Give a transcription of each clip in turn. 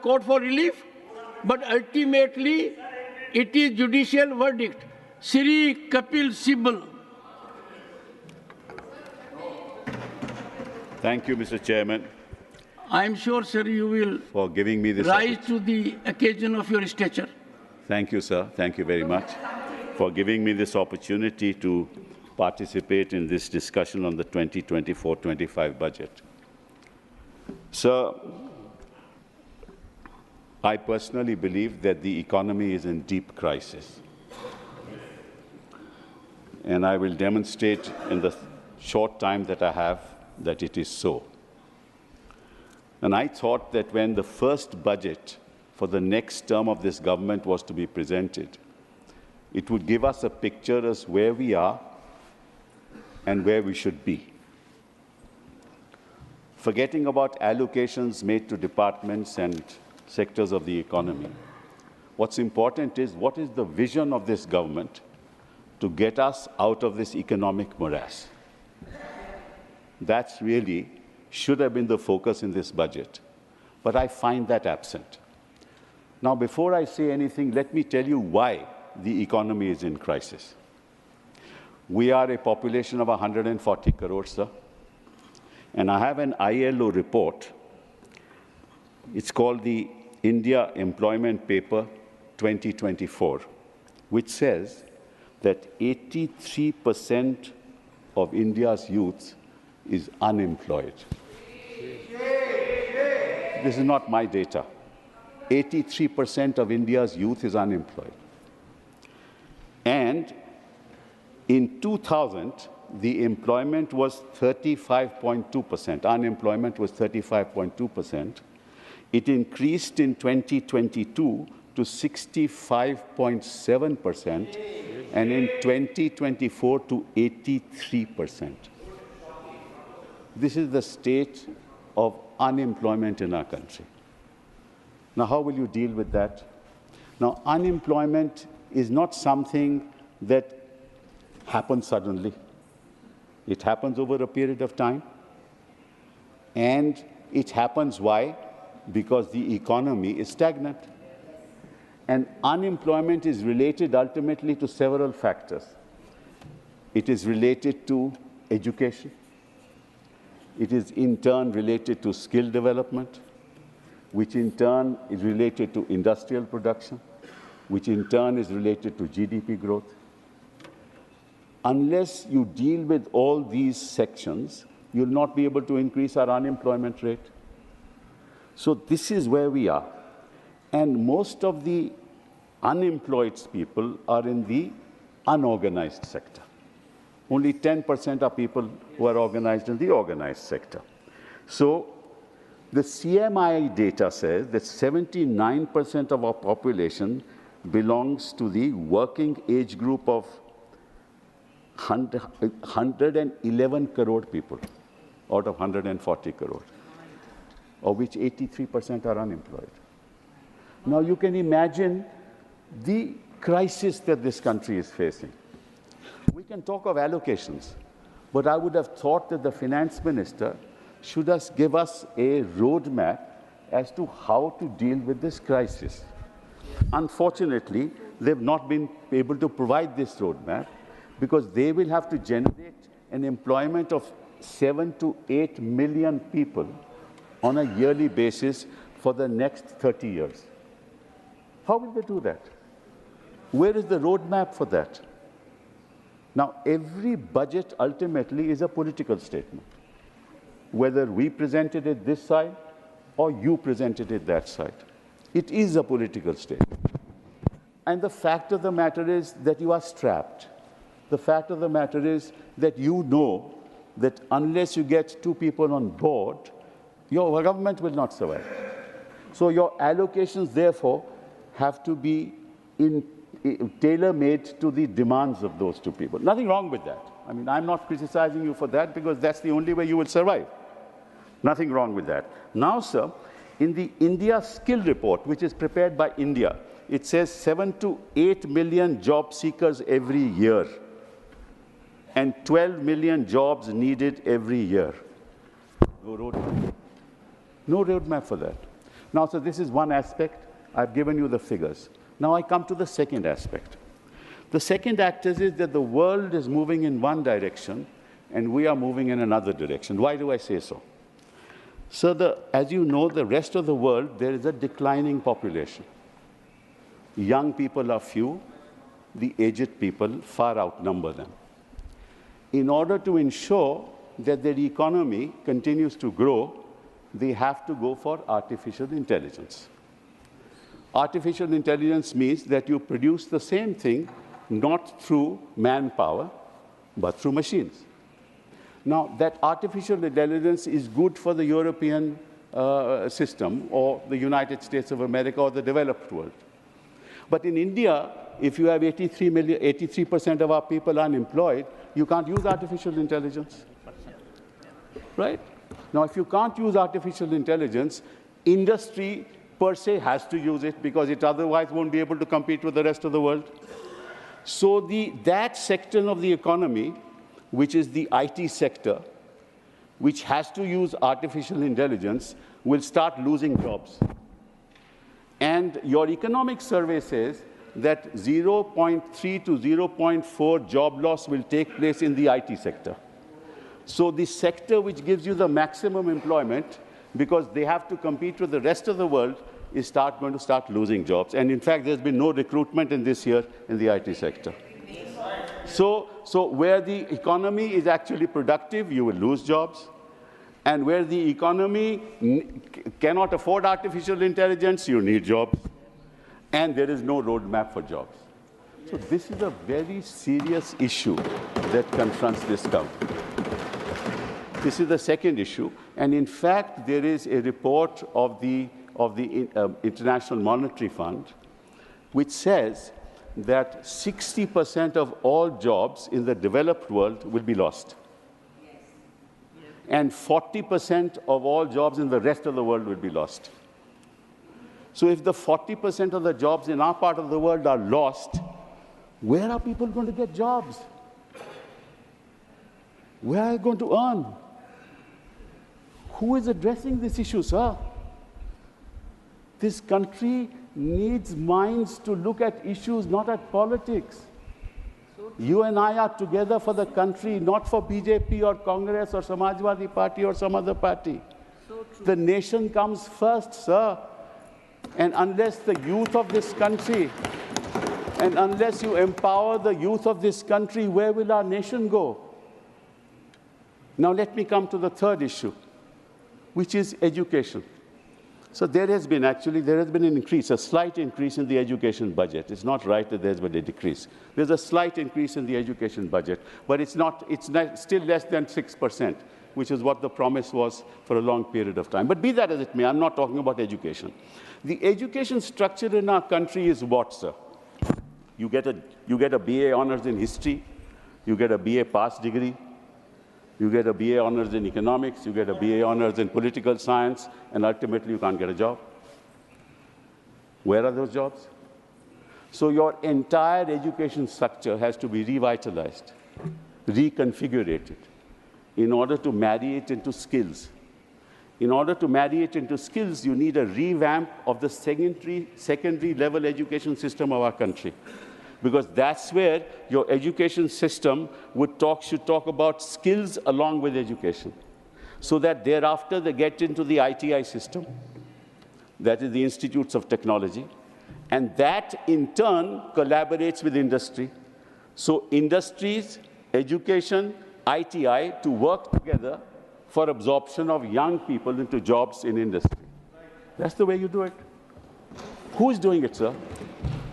court for relief, but ultimately it is judicial verdict. Sri Kapil Sibal. Thank you, Mr. Chairman. I am sure, sir, you will for giving me this rise to the occasion of your stature. Thank you, sir. Thank you very much for giving me this opportunity to participate in this discussion on the 2024-25 budget. Sir, I personally believe that the economy is in deep crisis. And I will demonstrate in the short time that I have that it is so. And I thought that when the first budget for the next term of this government was to be presented, it would give us a picture as where we are and where we should be. Forgetting about allocations made to departments and sectors of the economy, what's important is what is the vision of this government to get us out of this economic morass. That's really should have been the focus in this budget, but I find that absent. Now, before I say anything, let me tell you why the economy is in crisis. We are a population of 140 crores, sir, and I have an ILO report. It's called the India Employment Paper 2024, which says that 83% of India's youth is unemployed. This is not my data. 83% of India's youth is unemployed. And in 2000, the employment was 35.2%. Unemployment was 35.2%. It increased in 2022 to 65.7%, and in 2024 to 83%. This is the state of unemployment in our country. Now, how will you deal with that? Now, unemployment is not something that happens suddenly. It happens over a period of time. And it happens why? Because the economy is stagnant. And unemployment is related ultimately to several factors. It is related to education. It is in turn related to skill development, which in turn is related to industrial production, which in turn is related to GDP growth. Unless you deal with all these sections, you'll not be able to increase our unemployment rate. So this is where we are. And most of the unemployed people are in the unorganized sector. Only 10% are people who are organized in the organized sector. So the CMI data says that 79% of our population belongs to the working age group of 111 crore people out of 140 crore, of which 83% are unemployed. Now you can imagine the crisis that this country is facing. We can talk of allocations, but I would have thought that the finance minister should give us a roadmap as to how to deal with this crisis. Unfortunately, they've not been able to provide this roadmap because they will have to generate an employment of 7 to 8 million people on a yearly basis for the next 30 years. How will they do that? Where is the roadmap for that? Now, every budget ultimately is a political statement, whether we presented it this side or you presented it that side. It is a political statement. And the fact of the matter is that you are strapped. The fact of the matter is that you know that unless you get 2 people on board, your government will not survive. So your allocations, therefore, have to be tailor-made to the demands of those 2 people. Nothing wrong with that. I mean, I'm not criticizing you for that because that's the only way you will survive. Nothing wrong with that. Now, sir, in the India Skill Report, which is prepared by India, it says 7 to 8 million job seekers every year and 12 million jobs needed every year. No roadmap. No roadmap for that. Now, so this is one aspect. I've given you the figures. Now I come to the second aspect. The second aspect is that the world is moving in one direction and we are moving in another direction. Why do I say so? So as you know, the rest of the world, there is a declining population. Young people are few. The aged people far outnumber them. In order to ensure that their economy continues to grow, they have to go for artificial intelligence. Artificial intelligence means that you produce the same thing not through manpower, but through machines. Now, that artificial intelligence is good for the European system or the United States of America or the developed world. But in India, if you have 83% of our people unemployed, you can't use artificial intelligence. Right? Now, if you can't use artificial intelligence, industry per se has to use it because it otherwise won't be able to compete with the rest of the world. So that sector of the economy, which is the IT sector, which has to use artificial intelligence, will start losing jobs. And your economic survey says that 0.3 to 0.4 job loss will take place in the IT sector. So the sector which gives you the maximum employment, because they have to compete with the rest of the world, is going to start losing jobs. And in fact, there's been no recruitment in this year in the IT sector. So where the economy is actually productive, you will lose jobs. And where the economy cannot afford artificial intelligence, you need jobs. And there is no roadmap for jobs. So this is a very serious issue that confronts this government. This is the second issue. And in fact, there is a report of the International Monetary Fund which says that 60% of all jobs in the developed world will be lost. And 40% of all jobs in the rest of the world will be lost. So if the 40% of the jobs in our part of the world are lost, where are people going to get jobs? Where are they going to earn? Who is addressing this issue, sir? This country needs minds to look at issues, not at politics. You and I are together for the country, not for BJP or Congress or Samajwadi Party or some other party. The nation comes first, sir. And unless the youth of this country, and unless you empower the youth of this country, where will our nation go? Now let me come to the third issue, which is education. So there has been an increase, a slight increase in the education budget. It's not right that there's been a decrease. There's a slight increase in the education budget, but it's still less than 6%, which is what the promise was for a long period of time. But be that as it may, I'm not talking about education. The education structure in our country is what, sir? You get a BA honors in history, you get a BA pass degree, you get a BA honors in economics, you get a BA honors in political science, and ultimately you can't get a job. Where are those jobs? So your entire education structure has to be revitalized, reconfigured in order to marry it into skills. In order to marry it into skills, you need a revamp of the secondary level education system of our country. Because that's where your education system should talk about skills along with education, so that thereafter they get into the ITI system, that is the Institutes of Technology, and that in turn collaborates with industry. So industries, education, ITI to work together for absorption of young people into jobs in industry. That's the way you do it. Who is doing it, sir?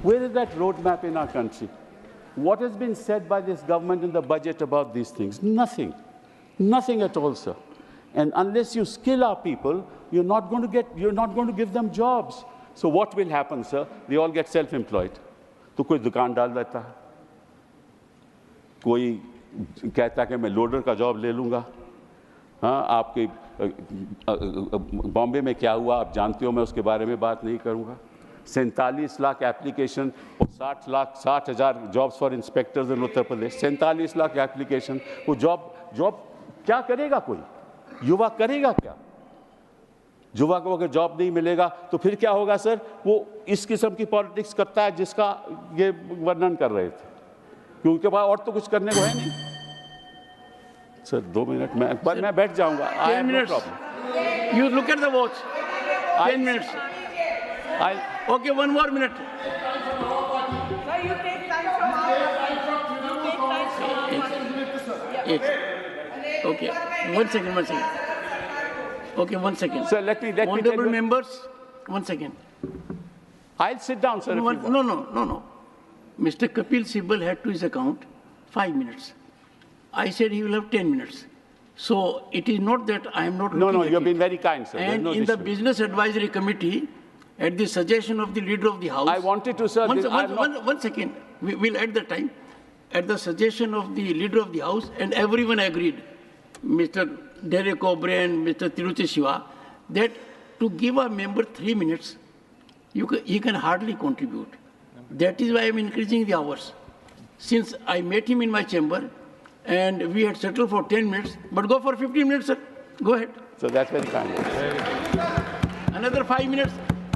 Where is that roadmap in our country? What has been said by this government in the budget about these things? Nothing. Nothing at all, sir. And unless you skill our people, you're not going to give them jobs. So what will happen, sir? They all get self-employed. तो कोई दुकान डाल देता है, कोई कहता है कि मैं लोडर का जॉब ले लूँगा. हाँ, आपके बॉम्बे में क्या हुआ आप जानते हो, मैं उसके बारे में बात नहीं करूँगा. 47 लाख एप्लीकेशन और 60,000 jobs for inspectors in Uttar Pradesh. 47 lakh application. वो जॉब क्या करेगा? कोई युवा करेगा क्या? युवा को अगर जॉब नहीं मिलेगा तो फिर क्या होगा सर? वो इस किस्म की पॉलिटिक्स करता है जिसका ये वर्णन कर रहे थे, क्योंकि उनके पास और तो कुछ करने को है नहीं। सर 2 मिनट मैं बैठ जाऊंगा। 10 minutes. You look at the watch. 10 minutes. Okay, 1 more minute. Sir, you take time from our Okay, 1 second. Okay, 1 second. Sir, let me Honorable members, 1 second. I'll sit down, sir. No. Mr. Kapil Sibal had to his account 5 minutes. I said he will have 10 minutes. So it is not that I am not looking No, at you've it. been very kind, sir. And no in the issue. Business Advisory Committee, at the suggestion of the Leader of the House... I wanted to, sir... One second. We'll add the time. At the suggestion of the Leader of the House, and everyone agreed, Mr. Derek O'Brien, Mr. Tiruchi Shiva, that to give a member 3 minutes, he can hardly contribute. That is why I am increasing the hours. Since I met him in my chamber, and we had settled for 10 minutes, but go for 15 minutes, sir. Go ahead. So that's very kind. Another 5 minutes.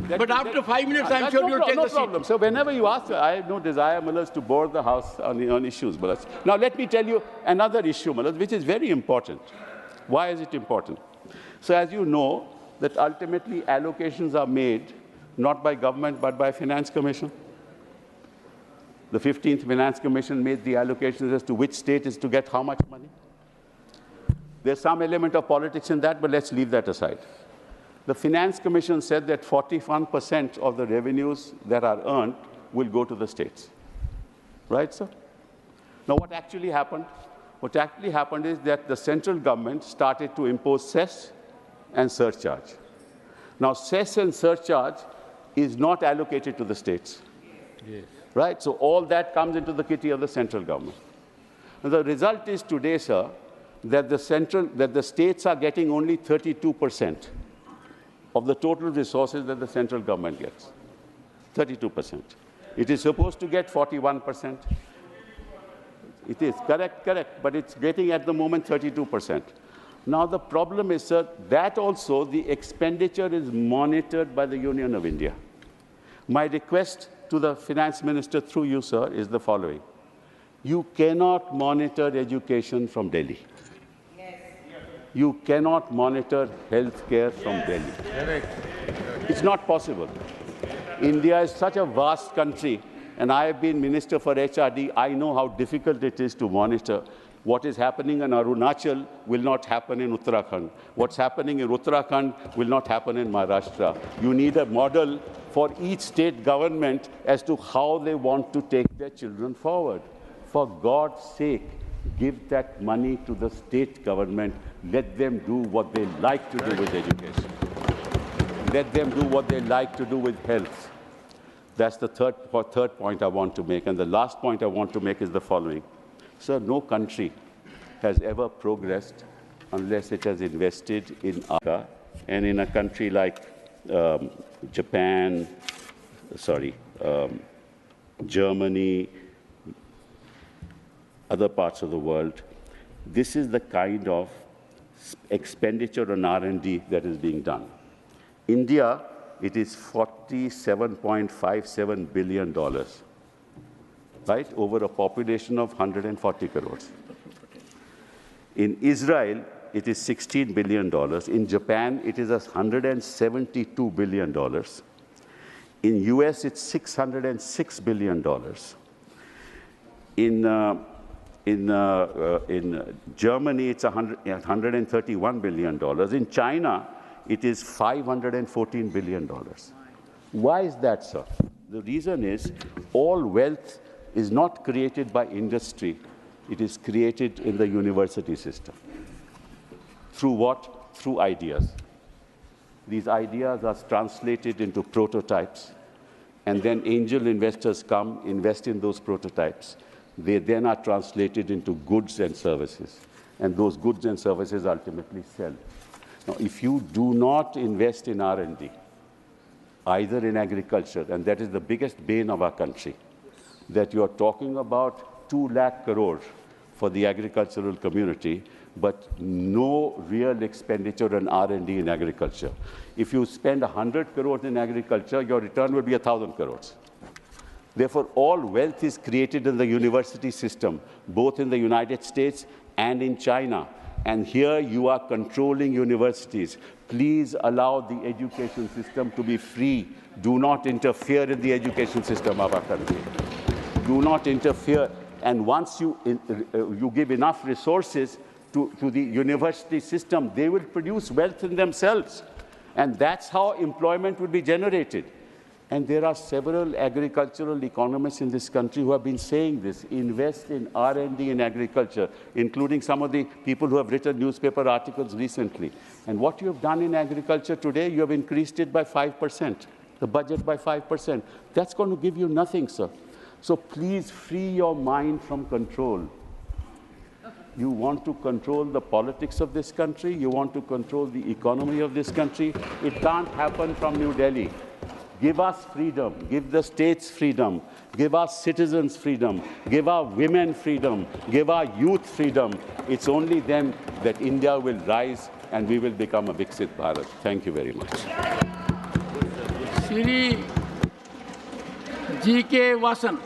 But after 5 minutes, I'm sure you'll take the seat. No problem. So whenever you ask, I have no desire, Malas, to bore the House on issues, Malas. Now let me tell you another issue, Malas, which is very important. Why is it important? So as you know, that ultimately allocations are made not by government, but by Finance Commission. The 15th Finance Commission made the allocations as to which state is to get how much money. There's some element of politics in that, but let's leave that aside. The Finance Commission said that 41% of the revenues that are earned will go to the states. Right, sir? Now, what actually happened? What actually happened is that the central government started to impose cess and surcharge. Now, cess and surcharge is not allocated to the states. Yes. Right? So all that comes into the kitty of the central government. And the result is today, sir, that the states are getting only 32% of the total resources that the central government gets. 32%. It is supposed to get 41%. It is correct, but it's getting at the moment 32%. Now the problem is, sir, that also the expenditure is monitored by the Union of India. My request to the Finance Minister through you, sir, is the following. You cannot monitor education from Delhi. Yes. You cannot monitor healthcare from Delhi. Correct. It's not possible. India is such a vast country, and I have been Minister for HRD. I know how difficult it is to monitor. What is happening in Arunachal will not happen in Uttarakhand. What's happening in Uttarakhand will not happen in Maharashtra. You need a model for each state government as to how they want to take their children forward. For God's sake, give that money to the state government. Let them do what they like to do with education. Let them do what they like to do with health. That's the third point I want to make. And the last point I want to make is the following. Sir, no country has ever progressed unless it has invested in Africa. And in a country like Japan, Germany, other parts of the world, this is the kind of expenditure on R&D that is being done. India, it is $47.57 billion. Right, over a population of 140 crores. In Israel, it is $16 billion. In Japan, it is $172 billion. In US, it's $606 billion. In Germany, it's $131 billion. In China, it is $514 billion. Why is that, sir? The reason is all wealth is not created by industry. It is created in the university system. Through what? Through ideas. These ideas are translated into prototypes, and then angel investors come, invest in those prototypes. They then are translated into goods and services, and those goods and services ultimately sell. Now, if you do not invest in R&D, either in agriculture, and that is the biggest bane of our country, that you are talking about 2 lakh crore for the agricultural community, but no real expenditure on R&D in agriculture. If you spend 100 crores in agriculture, your return will be 1,000 crores. Therefore, all wealth is created in the university system, both in the United States and in China. And here you are controlling universities. Please allow the education system to be free. Do not interfere in the education system of our country. Do not interfere. And once you give enough resources to the university system, they will produce wealth in themselves. And that's how employment will be generated. And there are several agricultural economists in this country who have been saying this. Invest in R&D in agriculture, including some of the people who have written newspaper articles recently. And what you have done in agriculture today, you have increased it by 5%, the budget by 5%. That's going to give you nothing, sir. So please free your mind from control. You want to control the politics of this country. You want to control the economy of this country. It can't happen from New Delhi. Give us freedom, give the states freedom, give our citizens freedom, give our women freedom, give our youth freedom. It's only then that India will rise and we will become a Viksit Bharat. Thank you very much. Shri G.K. Vasan.